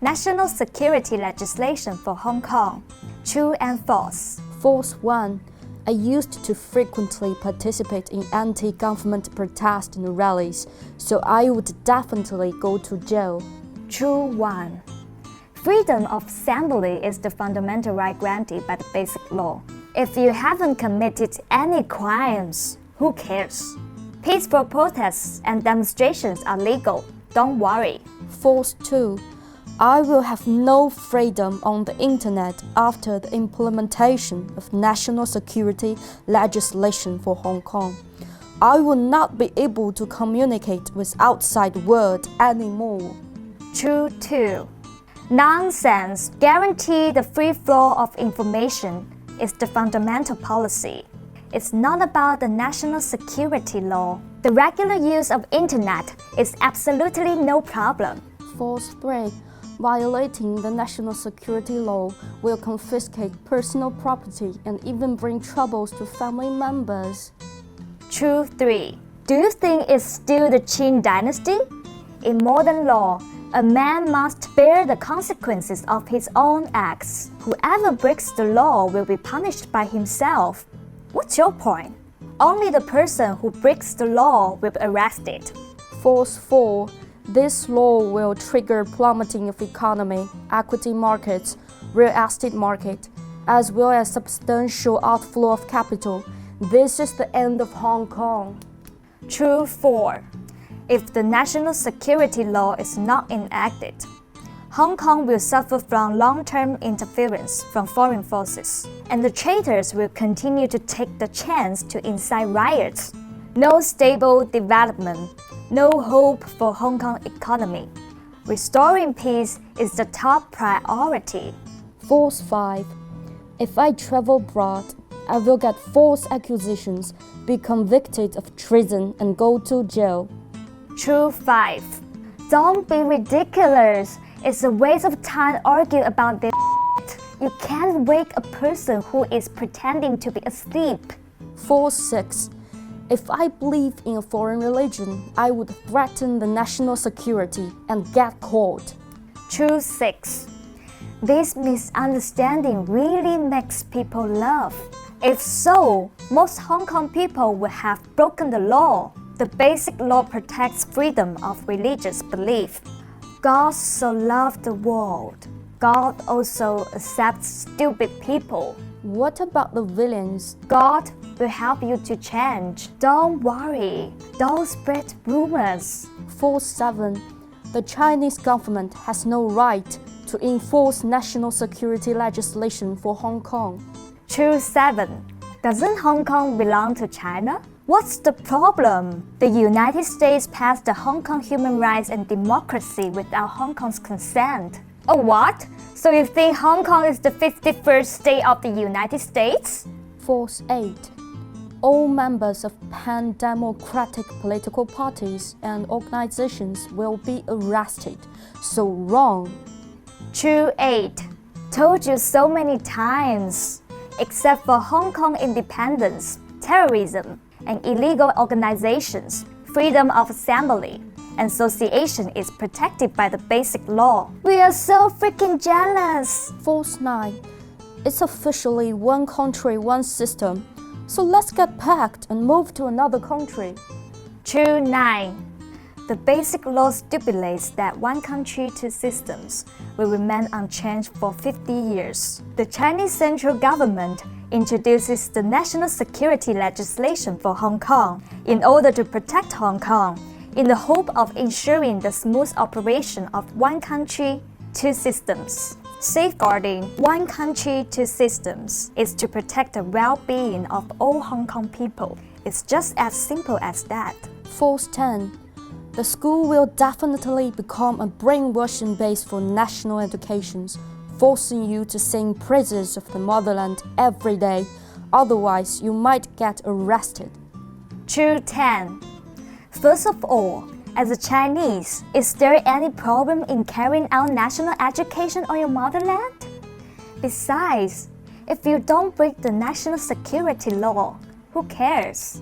National security legislation for Hong Kong. True and false. False 1. I used to frequently participate in anti-government protests and rallies, so I would definitely go to jail. True 1. Freedom of assembly is the fundamental right granted by the Basic Law. If you haven't committed any crimes, who cares? Peaceful protests and demonstrations are legal. Don't worry. False 2. I will have no freedom on the internet after the implementation of national security legislation for Hong Kong. I will not be able to communicate with outside world anymore. True 2. Nonsense. Guarantee the free flow of information is the fundamental policy. It's not about the national security law. The regular use of internet is absolutely no problem. False 3. Violating the national security law will confiscate personal property and even bring troubles to family members. True 3. Do you think it's still the Qing dynasty? In modern law, a man must bear the consequences of his own acts. Whoever breaks the law will be punished by himself. What's your point? Only the person who breaks the law will be arrested. False 4. This law will trigger plummeting of economy, equity markets, real estate market, as well as substantial outflow of capital. This is the end of Hong Kong. True 4. If the national security law is not enacted, Hong Kong will suffer from long-term interference from foreign forces, and the traitors will continue to take the chance to incite riots. No stable development, no hope for Hong Kong economy. Restoring peace is the top priority. False 5. If I travel abroad, I will get false accusations, be convicted of treason and go to jail. True 5. Don't be ridiculous. It's a waste of time to argue about this. You can't wake a person who is pretending to be asleep. False 6. If I believe in a foreign religion, I would threaten the national security and get caught. True 6. This misunderstanding really makes people laugh. If so, most Hong Kong people would have broken the law. The Basic Law protects freedom of religious belief. God so loved the world. God also accepts stupid people. What about the villains? God will help you to change. Don't worry. Don't spread rumors. False 7. The Chinese government has no right to enforce national security legislation for Hong Kong. True 7. Doesn't Hong Kong belong to China? What's the problem? The United States passed the Hong Kong Human Rights and Democracy without Hong Kong's consent. Oh, what? So you think Hong Kong is the 51st state of the United States? False 8. All members of pan-democratic political parties and organizations will be arrested. So wrong. True 8. Told you so many times. Except for Hong Kong independence, terrorism, and illegal organizations, freedom of assembly and association is protected by the Basic Law. We are so freaking jealous. False 9. It's officially one country, one system. So let's get packed and move to another country. True 9. The Basic Law stipulates that one country, two systems will remain unchanged for 50 years. The Chinese central government introduces the national security legislation for Hong Kong in order to protect Hong Kong, in the hope of ensuring the smooth operation of one country, two systems. Safeguarding one country, two systems is to protect the well-being of all Hong Kong people. It's just as simple as that. False 10. The school will definitely become a brainwashing base for national education, forcing you to sing praises of the motherland every day. Otherwise, you might get arrested. True 10. First of all, as a Chinese, is there any problem in carrying out national education on your motherland? Besides, if you don't break the national security law, who cares?